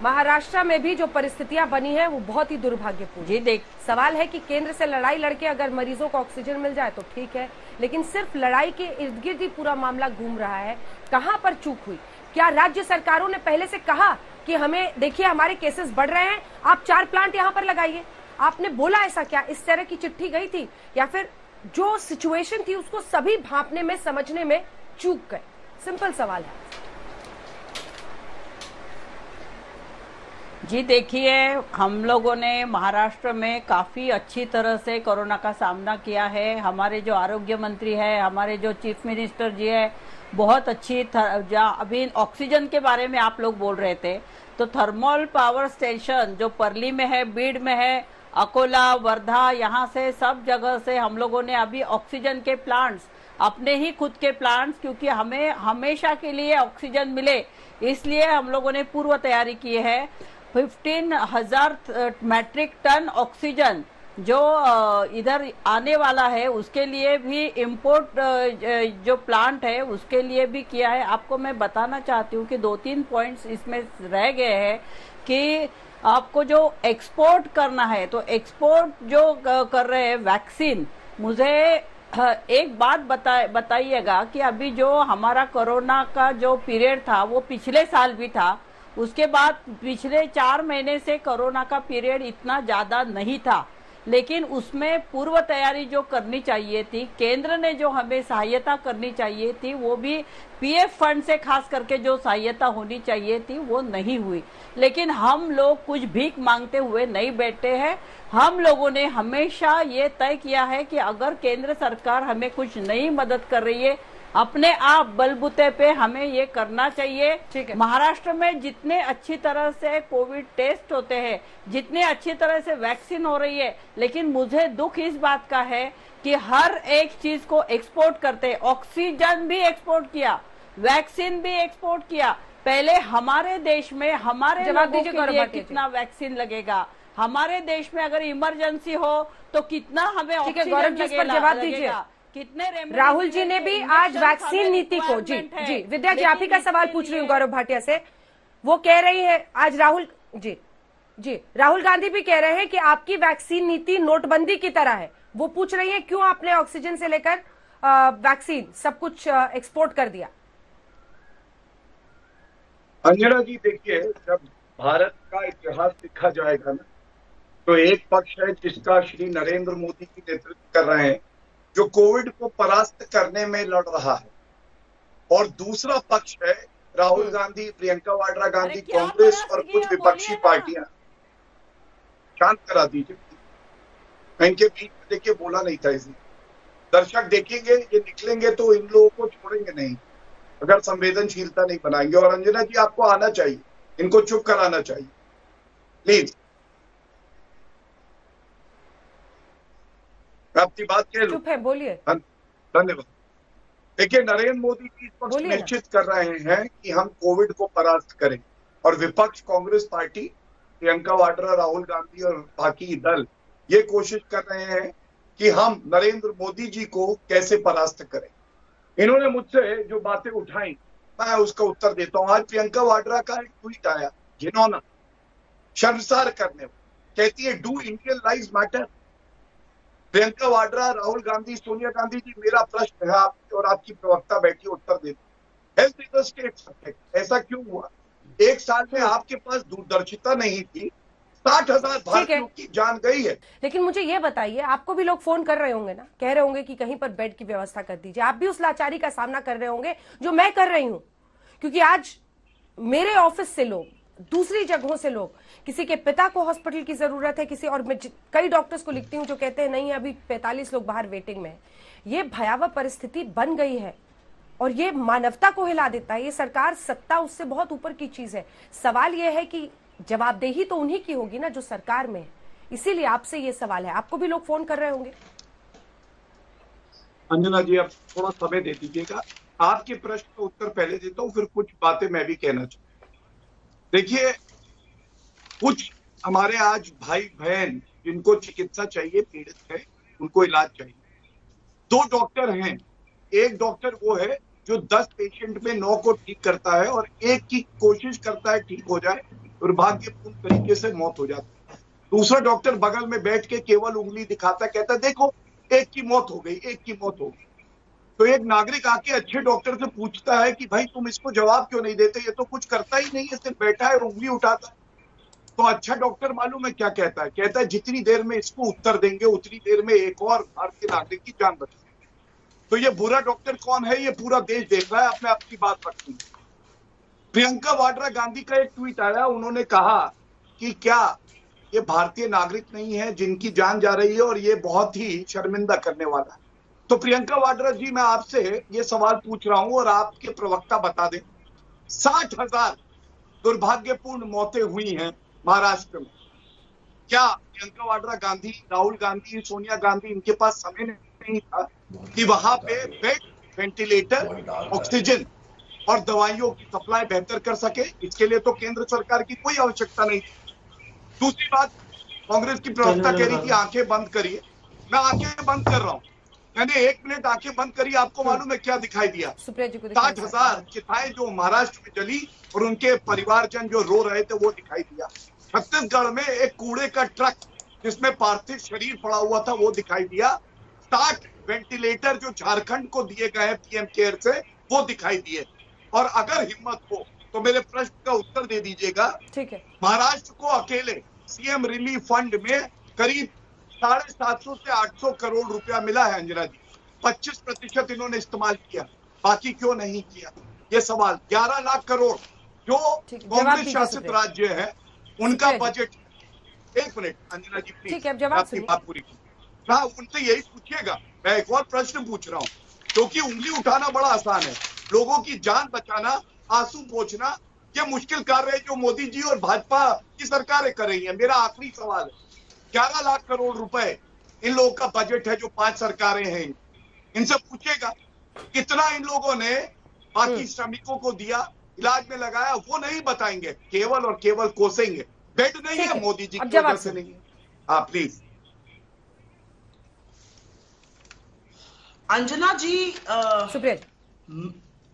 महाराष्ट्र में भी जो परिस्थितियां बनी है वो बहुत ही दुर्भाग्यपूर्ण जी। देख, सवाल है कि केंद्र से लड़ाई लड़के अगर मरीजों को ऑक्सीजन मिल जाए तो ठीक है, लेकिन सिर्फ लड़ाई के इर्द गिर्द ही पूरा मामला घूम रहा है। कहां पर चूक हुई? क्या राज्य सरकारों ने पहले से कहा कि हमें देखिए हमारे केसेस बढ़ रहे हैं, आप 4 प्लांट यहां पर लगाइए? आपने बोला ऐसा क्या? इस तरह की चिट्ठी गई थी, या फिर जो सिचुएशन थी उसको सभी भांपने में समझने में चूक गए? सिंपल सवाल है जी। देखिए, हम लोगों ने महाराष्ट्र में काफी अच्छी तरह से कोरोना का सामना किया है। हमारे जो आरोग्य मंत्री है, हमारे जो चीफ मिनिस्टर जी है, बहुत अच्छी अभी ऑक्सीजन के बारे में आप लोग बोल रहे थे, तो थर्मल पावर स्टेशन जो पर्ली में है, बीड में है, अकोला, वर्धा, यहाँ से सब जगह से हम लोगों ने अभी ऑक्सीजन के प्लांट्स, अपने ही खुद के प्लांट्स, क्योंकि हमें हमेशा के लिए ऑक्सीजन मिले इसलिए हम लोगों ने पूर्व तैयारी की है। 15,000 मैट्रिक टन ऑक्सीजन जो इधर आने वाला है उसके लिए भी इंपोर्ट जो प्लांट है उसके लिए भी किया है। आपको मैं बताना चाहती हूँ कि 2-3 पॉइंट्स इसमें रह गए हैं कि आपको जो एक्सपोर्ट करना है, तो एक्सपोर्ट जो कर रहे हैं वैक्सीन, मुझे एक बात बताइएगा कि अभी जो हमारा कोरोना का जो पीरियड था वो पिछले साल भी था, उसके बाद पिछले 4 महीने से कोरोना का पीरियड इतना ज्यादा नहीं था, लेकिन उसमें पूर्व तैयारी जो करनी चाहिए थी, केंद्र ने जो हमें सहायता करनी चाहिए थी, वो भी पीएफ फंड से खास करके जो सहायता होनी चाहिए थी वो नहीं हुई। लेकिन हम लोग कुछ भीख मांगते हुए नहीं बैठे हैं। हम लोगों ने हमेशा ये तय किया है कि अगर केंद्र सरकार हमें कुछ नई मदद कर रही है, अपने आप बलबूते पे हमें ये करना चाहिए। महाराष्ट्र में जितने अच्छी तरह से कोविड टेस्ट होते हैं, जितने अच्छी तरह से वैक्सीन हो रही है, लेकिन मुझे दुख इस बात का है कि हर एक चीज को एक्सपोर्ट करते हैं। ऑक्सीजन भी एक्सपोर्ट किया, वैक्सीन भी एक्सपोर्ट किया। पहले हमारे देश में हमारे लोगों के लिए कितना वैक्सीन लगेगा, हमारे देश में अगर इमरजेंसी हो तो कितना हमें ऑक्सीजन लगेगा, कितने। राहुल जी ने भी आज वैक्सीन नीति को, जी विद्या जी आप ही का सवाल पूछ रही हूँ गौरव भाटिया से, वो कह रही है आज राहुल गांधी भी कह रहे हैं कि आपकी वैक्सीन नीति नोटबंदी की तरह है। वो पूछ रही है क्यों आपने ऑक्सीजन से लेकर वैक्सीन सब कुछ एक्सपोर्ट कर दिया। अंजना जी देखिए, जब भारत का इतिहास लिखा जाएगा ना, तो एक पक्ष है जिसका श्री नरेंद्र मोदी की नेतृत्व कर रहे हैं, जो कोविड को परास्त करने में लड़ रहा है, और दूसरा पक्ष है राहुल गांधी, प्रियंका वाड्रा गांधी, कांग्रेस और कुछ विपक्षी पार्टियां। शांत करा दीजिए, इनके बीच में देखिए बोला नहीं था इसने। दर्शक देखेंगे, ये निकलेंगे तो इन लोगों को छोड़ेंगे नहीं अगर संवेदनशीलता नहीं बनाएंगे। और अंजना जी आपको आना चाहिए, इनको चुप कराना चाहिए प्लीज। आपकी बात कह लूं? चुप है, बोलिए। धन्यवाद। देखिए, नरेंद्र मोदी जी इस वक्त निश्चित कर रहे हैं कि हम कोविड को परास्त करें, और विपक्ष कांग्रेस पार्टी, प्रियंका वाड्रा, राहुल गांधी और बाकी दल ये कोशिश कर रहे हैं कि हम नरेंद्र मोदी जी को कैसे परास्त करें। इन्होंने मुझसे जो बातें उठाई मैं उसका उत्तर देता हूं। आज प्रियंका वाड्रा का एक ट्वीट आया, घिनौना, शर्मसार करने वाला, कहती है do Indian lives matter. Priyanka Vadra, Rahul Gandhi, Sonia Gandhi ji, मेरा प्रश्न है आपकी और आपकी प्रवक्ता बैठी उत्तर देती। Health is a state subject. ऐसा क्यों हुआ? एक साल में आपके पास दूरदर्शिता नहीं थी, 60,000 भारतीयों की जान गई है। लेकिन मुझे ये बताइए, आपको भी लोग फोन कर रहे होंगे ना, कह रहे होंगे कि कहीं पर बेड की व्यवस्था कर दीजिए। आप भी उस लाचारी का सामना कर रहे होंगे जो मैं कर रही हूं, क्योंकि आज मेरे ऑफिस से लोग, दूसरी जगहों से लोग, किसी के पिता को हॉस्पिटल की जरूरत है, किसी और, मैं कई डॉक्टर्स को लिखती हूं जो कहते हैं नहीं अभी 45 लोग बाहर वेटिंग में है। ये भयावह परिस्थिति बन गई है और ये मानवता को हिला देता है। ये सरकार, सत्ता उससे बहुत ऊपर की चीज है। सवाल ये है कि जवाबदेही तो उन्हीं की होगी ना जो सरकार में है। इसीलिए आपसे ये सवाल है। आपको भी लोग फोन कर रहे होंगे। अंजना जी, आप थोड़ा समय दे दीजिएगा। आपके प्रश्न का उत्तर पहले देता हूं, फिर कुछ बातें मैं भी कहना चाहूंगा। देखिए, कुछ हमारे आज भाई बहन जिनको चिकित्सा चाहिए, पीड़ित है, उनको इलाज चाहिए। 2 डॉक्टर हैं। एक डॉक्टर वो है जो 10 पेशेंट में 9 को ठीक करता है और एक की कोशिश करता है ठीक हो जाए, दुर्भाग्यपूर्ण तरीके से मौत हो जाती है। दूसरा डॉक्टर बगल में बैठ के केवल उंगली दिखाता, कहता देखो एक की मौत हो गई, एक की मौत हो गई। तो एक नागरिक आके अच्छे डॉक्टर से पूछता है कि भाई तुम इसको जवाब क्यों नहीं देते, ये तो कुछ करता ही नहीं है, सिर्फ बैठा है और उंगली उठाता है। तो अच्छा डॉक्टर मालूम है क्या कहता है? कहता है जितनी देर में इसको उत्तर देंगे उतनी देर में एक और भारतीय नागरिक की जान बचेगी। तो ये बुरा डॉक्टर कौन है, ये पूरा देश देख रहा है। अपने आपकी बात रखनी। प्रियंका वाड्रा गांधी का एक ट्वीट आया, उन्होंने कहा कि क्या ये भारतीय नागरिक नहीं है जिनकी जान जा रही है, और ये बहुत ही शर्मिंदा करने वाला है। तो प्रियंका वाड्रा जी, मैं आपसे ये सवाल पूछ रहा हूं और आपके प्रवक्ता बता दें, 60,000 दुर्भाग्यपूर्ण मौतें हुई हैं महाराष्ट्र में। क्या प्रियंका वाड्रा गांधी, राहुल गांधी, सोनिया गांधी, इनके पास समय नहीं था कि वहां पे बेड, वेंटिलेटर, ऑक्सीजन और दवाइयों की सप्लाई बेहतर कर सके? इसके लिए तो केंद्र सरकार की कोई आवश्यकता नहीं थी। दूसरी बात, कांग्रेस की प्रवक्ता कह रही थी आंखें बंद करिए। मैं आंखें बंद कर रहा हूं। मैंने 1 मिनट आंखें बंद करी, आपको मालूम है क्या दिखाई दिया? 60,000 चिताएं जो महाराष्ट्र में जली और उनके परिवारजन जो रो रहे थे वो दिखाई दिया। छत्तीसगढ़ में एक कूड़े का ट्रक जिसमें पार्थिव शरीर पड़ा हुआ था वो दिखाई दिया। 60 वेंटिलेटर जो झारखंड को दिए गए हैं पीएम केयर से वो दिखाई दिए। और अगर हिम्मत हो तो मेरे प्रश्न का उत्तर दे दीजिएगा। ठीक है। महाराष्ट्र को अकेले सीएम रिलीफ फंड में करीब 750 से 800 करोड़ रुपया मिला है अंजना जी। 25% इन्होंने इस्तेमाल किया, बाकी क्यों नहीं किया? ये सवाल। 11 लाख करोड़ जो कांग्रेस शासित राज्य है उनका बजट। 1 मिनट अंजना जी प्लीज, ठीक है, अब जवाब आपकी बात पूरी की। हाँ, उनसे यही पूछिएगा। मैं एक और प्रश्न पूछ रहा हूँ, क्योंकि उंगली उठाना बड़ा आसान है, लोगों की जान बचाना, आंसू पोंछना ये मुश्किल कार्य है जो मोदी जी और भाजपा की सरकारें कर रही है। मेरा आखिरी सवाल है, 11 लाख करोड़ रुपए इन लोगों का बजट है जो 5 सरकारें हैं, इनसे पूछेगा कितना इन लोगों ने बाकी श्रमिकों को दिया, इलाज में लगाया, वो नहीं बताएंगे, केवल और केवल कोसेंगे। बेड नहीं है मोदी जी की वजह से नहीं है। हाँ प्लीज। अंजना जी, सुप्रिया,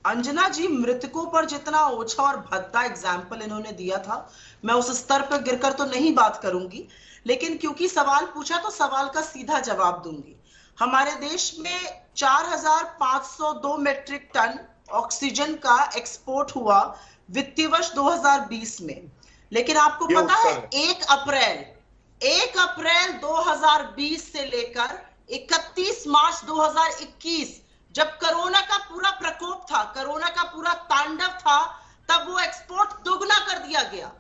अंजना जी, मृतकों पर जितना ओछा और भद्दा एग्जाम्पल इन्होंने दिया था, मैं उस स्तर पर गिरकर तो नहीं बात करूंगी, लेकिन क्योंकि सवाल पूछा तो सवाल का सीधा जवाब दूंगी। हमारे देश में 4,502 मीट्रिक टन ऑक्सीजन का एक्सपोर्ट हुआ वित्तीय वर्ष 2020 में, लेकिन आपको पता है 1 अप्रैल 2020 से लेकर 31 मार्च 2021 जब कोरोना का पूरा प्रकोप था, कोरोना का पूरा तांडव था, तब वो एक्सपोर्ट दोगुना कर दिया गया।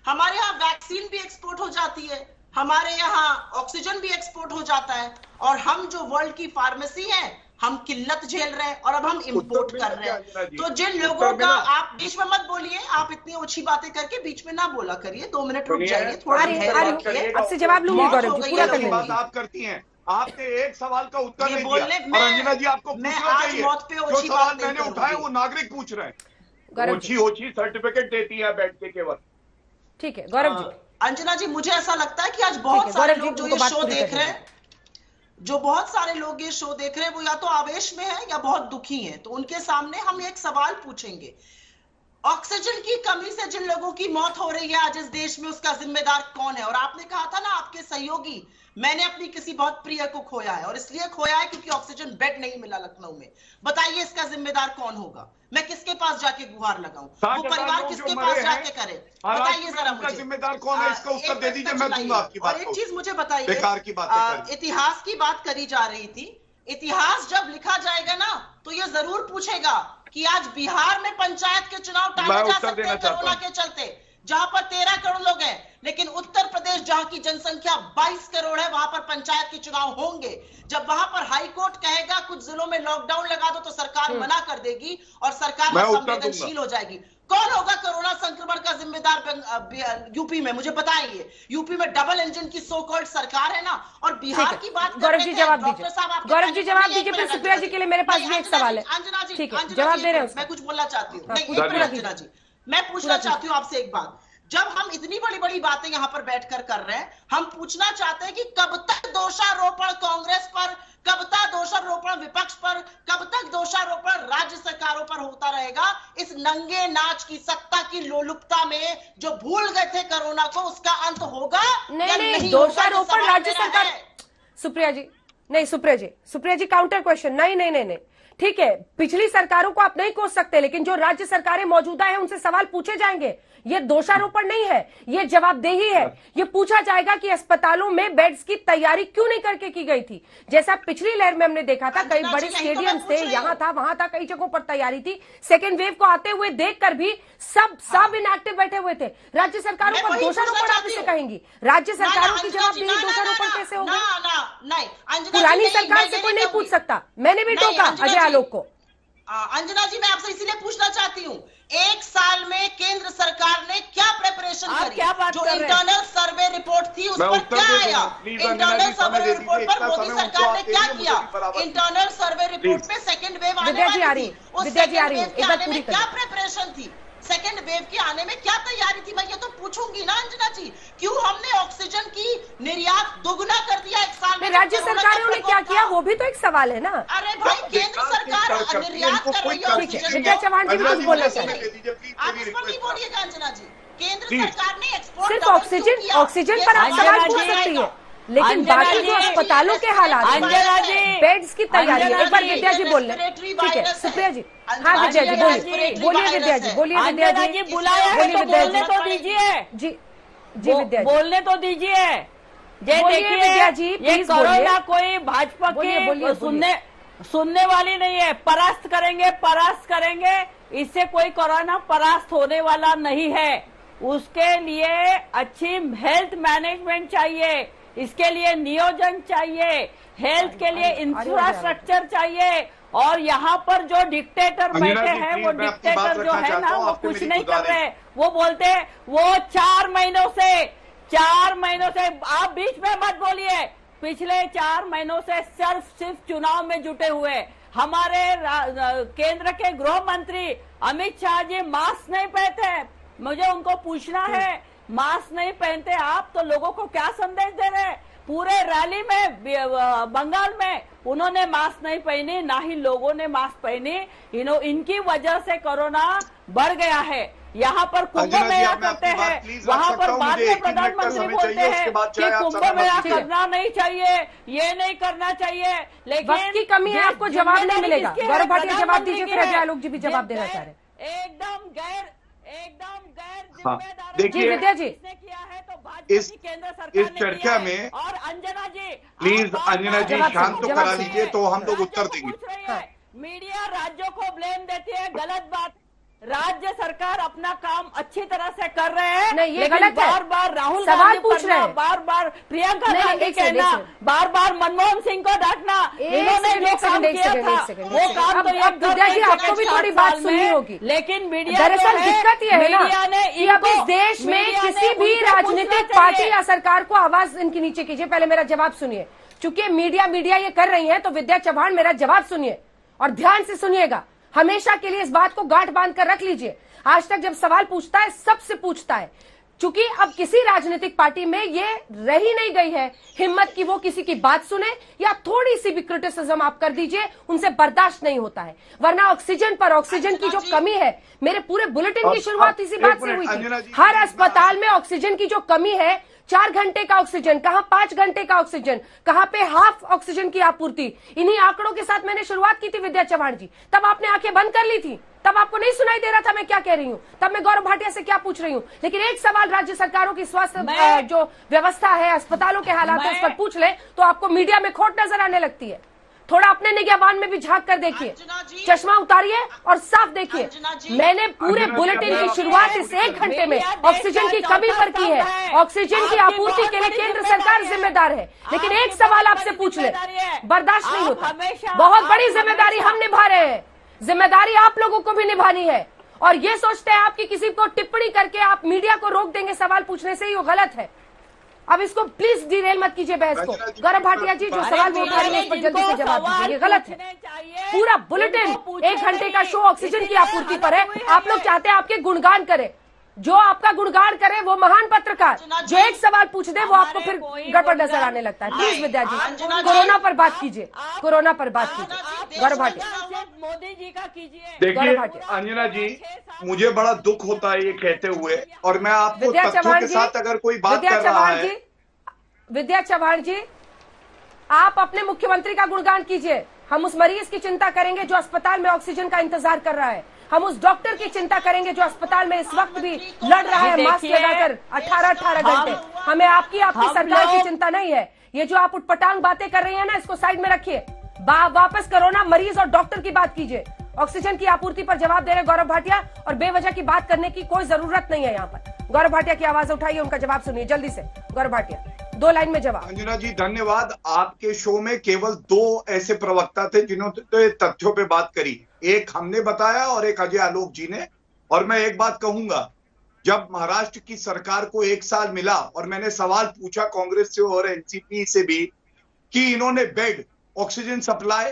हमारे यहाँ वैक्सीन भी एक्सपोर्ट हो जाती है, हमारे यहाँ ऑक्सीजन भी एक्सपोर्ट हो जाता है, और हम जो वर्ल्ड की फार्मेसी है हम किल्लत झेल रहे हैं और अब हम इंपोर्ट कर रहे हैं। तो जिन लोगों का, आप बीच में मत बोलिए, आप इतनी ओछी बातें करके बीच में ना बोला करिए, 2 मिनट रुक जाइए, थोड़ा आपसे जवाब लूंगी गौरव जी, पूरा कर बात आप करती हैं। आपने एक सवाल का उत्तर नहीं दिया और अंजना जी आपको पूछना चाहिए। जो सवाल मैंने उठाए वो नागरिक पूछ रहे हैं। ओछी सर्टिफिकेट देती है बैठ के केवल। ठीक है गौरव जी। अंजना जी, मुझे ऐसा लगता है कि आज बहुत सारे लोग जो ये शो देख रहे हैं, वो या तो आवेश में है या बहुत दुखी हैं। तो उनके सामने हम एक सवाल पूछेंगे, ऑक्सीजन की कमी से जिन लोगों की मौत हो रही है आज इस देश में, उसका जिम्मेदार कौन है? और आपने कहा था ना, आपके सहयोगी, मैंने अपनी किसी बहुत प्रिय को खोया है, और इसलिए खोया है क्योंकि ऑक्सीजन बेड नहीं मिला लखनऊ में। बताइए इसका जिम्मेदार कौन होगा? मैं किसके पास जाके गुहार लगाऊं? वो परिवार किसके पास जाके करे? बताइए जरा मुझे। जिम्मेदार कौन है, इसका उत्तर दे दीजिए, मैं दूंगा आपकी बात। और एक चीज मुझे बताइए, बेकार की बात, इतिहास की बात करी जा रही थी। इतिहास जब लिखा जाएगा ना, तो ये जरूर पूछेगा कि आज बिहार में पंचायत के चुनाव टाले जा सकते हैं कोरोना के चलते, जहां पर 13 करोड़ लोग हैं, लेकिन उत्तर प्रदेश जहां की जनसंख्या 22 करोड़ है, वहां पर पंचायत के चुनाव होंगे। जब वहां पर हाई कोर्ट कहेगा कुछ जिलों में लॉकडाउन लगा दो, तो सरकार मना कर देगी और सरकार संवेदनशील हो जाएगी। कौन होगा कोरोना संक्रमण का जिम्मेदार यूपी में? मुझे बताइए। यूपी में डबल इंजन की सो कॉल्ड सरकार है ना, और बिहार की बात गौरव जी जवाब दीजिए, गौरव जी जवाब दीजिए, फिर सुप्रिया जी के लिए मेरे पास भी एक सवाल है। अंजना जी, ठीक है, जवाब दे रहे हैं। मैं कुछ बोलना चाहती हूँ। अंजना जी, मैं पूछना चाहती हूँ आपसे एक बात। जब हम इतनी बड़ी बड़ी बातें यहाँ पर बैठकर कर रहे हैं, हम पूछना चाहते हैं कि कब तक दोषारोपण कांग्रेस पर, कब तक दोषारोपण विपक्ष पर, कब तक दोषारोपण राज्य सरकारों पर होता रहेगा? इस नंगे नाच की सत्ता की लोलुपता में जो भूल गए थे कोरोना को, उसका अंत होगा? नहीं, दोषारोपण राज्य सरकार। सुप्रिया जी काउंटर क्वेश्चन। नहीं, ठीक है, पिछली सरकारों को आप नहीं कोस सकते, लेकिन जो राज्य सरकारें मौजूदा है उनसे सवाल पूछे जाएंगे। ये दोषारोपण नहीं है, ये जवाबदेही है। ये पूछा जाएगा कि अस्पतालों में बेड्स की तैयारी क्यों नहीं करके की गई थी? जैसा पिछली लहर में हमने देखा था, कई बड़े स्टेडियम्स थे, यहाँ था वहां था, कई जगहों पर तैयारी थी। सेकेंड वेव को आते हुए देखकर भी सब इनएक्टिव बैठे हुए थे। राज्य सरकारों पर दोषारोपण आप इसे कहेंगी? राज्य सरकारों की जवाबदेही दोषारोपण कैसे होगी? पुरानी सरकार से कोई नहीं पूछ सकता। मैंने भी टोका अजय आलोक को। अंजना जी, मैं आपसे इसीलिए पूछना चाहती हूँ, एक साल में केंद्र सरकार ने क्या प्रिपरेशन करी? जो इंटरनल सर्वे रिपोर्ट थी उस पर क्या आया? इंटरनल सर्वे रिपोर्ट पर मोदी सरकार ने क्या किया? इंटरनल सर्वे रिपोर्ट पे सेकंड वेव आने वाली थी, उस सेकंड वेव के आने में क्या प्रिपरेशन थी? सेकंड वेव के आने में क्या तैयारी थी? मैं ये तो पूछूंगी ना अंजना जी, क्यों हमने ऑक्सीजन की निर्यात दोगुना कर दिया एक साल में? राज्य सरकारों ने क्या किया, वो भी तो एक सवाल है ना। अरे भाई, केंद्र सरकार निर्यात कर रही है ऑक्सीजन। विद्या चौहान जी कुछ बोलना चाहिए। आप इस पर नहीं बोलिएगा अंजना जी। केंद्र सरकार ने एक्सपोर्ट सिर्फ ऑक्सीजन पर आप सवाल पूछ सकती है, लेकिन बाकी जो अस्पतालों के हालात, बेड्स की तैयारी, एक बार विद्या जी बोल रहे। ठीक है सुप्रिया जी। हाँ विद्या जी बोलिए विद्या जी बोलिए बोलने तो दीजिए जी विद्या बोलने तो दीजिए। देखिए विद्या जी, ये कोरोना कोई भाजपा की सुनने वाली नहीं है। परास्त करेंगे, इससे कोई कोरोना परास्त होने वाला नहीं है। उसके लिए अच्छी हेल्थ मैनेजमेंट चाहिए, इसके लिए नियोजन चाहिए, हेल्थ के लिए इंफ्रास्ट्रक्चर चाहिए। और यहाँ पर जो डिक्टेटर बैठे हैं, वो डिक्टेटर जो है ना, वो कुछ नहीं कर रहे। वो बोलते हैं वो 4 महीनों से आप बीच में मत बोलिए। पिछले 4 महीनों से सिर्फ चुनाव में जुटे हुए हमारे केंद्र के गृह मंत्री अमित शाह जी मास्क नहीं पहनते। मुझे उनको पूछना है, मास्क नहीं पहनते आप तो लोगों को क्या संदेश दे रहे हैं? पूरे रैली में बंगाल में उन्होंने मास्क नहीं पहनी, ना ही लोगों ने मास्क पहनी। इनकी वजह से कोरोना बढ़ गया है। यहाँ पर कुंभ मेला करते हैं, वहाँ पर बाद में प्रधानमंत्री बोलते हैं कि कुंभ मेला करना नहीं चाहिए, ये नहीं करना चाहिए, लेकिन वक्त की कमी है, आपको जवाब नहीं मिलेगा। गौरव भाटिया जवाब दीजिए, फिर अजय आलोक जी भी जवाब देना चाह रहे। एकदम गैर देखिए विद्या जी, इस चर्चा में और अंजना जी प्लीज अंजना जी शांत तो करा लीजिए, तो हम लोग उत्तर देंगे। मीडिया राज्यों को ब्लेम देती है, गलत बात। राज्य सरकार अपना काम अच्छी तरह से कर रहे हैं। नहीं, ये लेकिन गलत है। बार बार राहुल सवाल गांधी पूछ रहे हैं। बार बार प्रियंका नहीं, गांधी एक सेकंड, कहना, एक सेकंड। बार बार मनमोहन सिंह को डांटना, इन्होंने जो काम किया था वो काम अब तो ये कर विद्या जी, रहे थे आपको भी 7 थोड़ी बात साल सुननी में। होगी। लेकिन मीडिया दरअसल दिक्कत ये है ना कि अब इस देश में मीडिया ने किसी भी उनसे राजनीतिक पूछना पार्टी चाहिए। या सरकार को आवाज इनकी नीचे कीजिए। पहले मेरा जवाब सुनिए। चूंकि मीडिया ये कर रही है, तो विद्या चौहान मेरा जवाब सुनिए और ध्यान से सुनिएगा। हमेशा के लिए इस बात को गांठ बांध कर रख लीजिए। आज तक जब सवाल पूछता है, सबसे पूछता है। चूंकि अब किसी राजनीतिक पार्टी में ये रही नहीं गई है हिम्मत की वो किसी की बात सुने या थोड़ी सी भी क्रिटिसिज्म आप कर दीजिए, उनसे बर्दाश्त नहीं होता है। वरना ऑक्सीजन की जो कमी है, मेरे पूरे बुलेटिन की शुरुआत इसी बात से हुई थी। हर अस्पताल में ऑक्सीजन की जो कमी है, 4 घंटे का ऑक्सीजन, कहां 5 घंटे का ऑक्सीजन, कहां पे हाफ ऑक्सीजन की आपूर्ति, इन्हीं आंकड़ों के साथ मैंने शुरुआत की थी विद्या चौहान जी। तब आपने आंखें बंद कर ली थी, तब आपको नहीं सुनाई दे रहा था मैं क्या कह रही हूं, तब मैं गौरव भाटिया से क्या पूछ रही हूं। लेकिन एक सवाल राज्य सरकारों की स्वास्थ्य जो व्यवस्था है, अस्पतालों के हालात है, उस पर पूछ ले तो आपको मीडिया में खोट नजर आने लगती है। थोड़ा अपने निगहबान में भी झांक कर देखिए, चश्मा उतारिए और साफ देखिए। मैंने पूरे बुलेटिन की शुरुआत इस 1 घंटे में ऑक्सीजन की कमी पर की है। ऑक्सीजन की आपूर्ति के लिए केंद्र सरकार जिम्मेदार है, लेकिन एक सवाल आपसे पूछ ले, बर्दाश्त नहीं होता। बहुत बड़ी जिम्मेदारी हम निभा रहे हैं, जिम्मेदारी आप लोगों को भी निभानी है। और ये सोचते हैं आप कि किसी को टिप्पणी करके आप मीडिया को रोक देंगे सवाल पूछने से, ये गलत है। अब इसको प्लीज डिरेल मत कीजिए बहस को। गौरव भाटिया जी जो सवाल वो उठा रही है, उस पर जल्दी से जवाब दीजिए। ये गलत है। पूरा बुलेटिन 1 घंटे का शो ऑक्सीजन की आपूर्ति पर है। आप लोग चाहते हैं आपके गुणगान करे, जो आपका गुणगान करे वो महान पत्रकार, जो एक सवाल पूछ दे वो आपको फिर गड़बड़ नजर आने लगता है। प्लीज विद्या जी, कोरोना पर बात कीजिए, कोरोना पर बात कीजिए। गौरव भाटिया, मोदी जी का कीजिए। देखिए अंजना जी, मुझे बड़ा दुख होता है ये कहते हुए, और मैं आपको तथ्यों के साथ अगर कोई बात कर रहा है। विद्या चौहान जी, आप अपने मुख्यमंत्री का गुणगान कीजिए। हम उस मरीज की चिंता करेंगे जो अस्पताल में ऑक्सीजन का इंतजार कर रहा है। हम उस डॉक्टर की चिंता करेंगे जो अस्पताल में इस वक्त भी लड़ रहा है मास्क लगाकर 18 घंटे। हमें आपकी सरकार की चिंता नहीं है। ये जो आप उटपटांग बातें कर रही है ना, इसको साइड में रखिए। वापस कोरोना मरीज और डॉक्टर की बात कीजिए। ऑक्सीजन की आपूर्ति पर जवाब दे रहे गौरव भाटिया, और बेवजह की बात करने की कोई जरूरत नहीं है यहाँ पर। गौरव भाटिया की आवाज उठाइए, उनका जवाब सुनिए जल्दी से। गौरव भाटिया, 2 लाइन में जवाब। अंजना जी धन्यवाद। आपके शो में केवल 2 ऐसे प्रवक्ता थे जिन्होंने तथ्यों पे बात करी, एक हमने बताया और एक अजय आलोक जी ने। और मैं एक बात कहूंगा, जब महाराष्ट्र की सरकार को 1 साल मिला और मैंने सवाल पूछा कांग्रेस से और एनसीपी से भी कि इन्होंने बेड, ऑक्सीजन सप्लाई,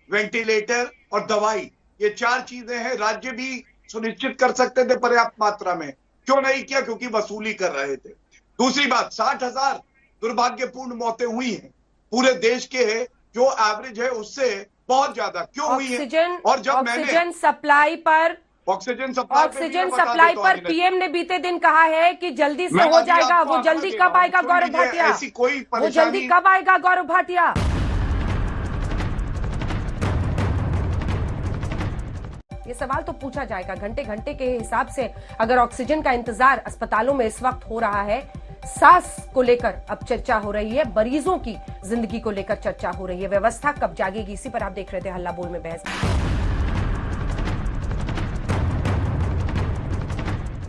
वेंटिलेटर और दवाई, ये 4 चीजें हैं, राज्य भी सुनिश्चित कर सकते थे पर्याप्त मात्रा में, क्यों नहीं किया? क्योंकि वसूली कर रहे थे। दूसरी बात, 60,000 दुर्भाग्यपूर्ण मौतें हुई हैं पूरे देश के, है जो एवरेज है उससे बहुत ज्यादा क्यों हुई है? और जब ऑक्सीजन सप्लाई पर पीएम ने बीते दिन कहा है कि जल्दी से हो जाएगा। वो जल्दी कब आएगा गौरव भाटिया? ऐसी कोई वो जल्दी कब आएगा गौरव भाटिया? ये सवाल तो पूछा जाएगा। घंटे घंटे के हिसाब से अगर ऑक्सीजन का इंतजार अस्पतालों में इस वक्त हो रहा है, सांस को लेकर अब चर्चा हो रही है, मरीजों की जिंदगी को लेकर चर्चा हो रही है, व्यवस्था कब जागेगी, इसी पर आप देख रहे थे हल्ला बोल में बहस।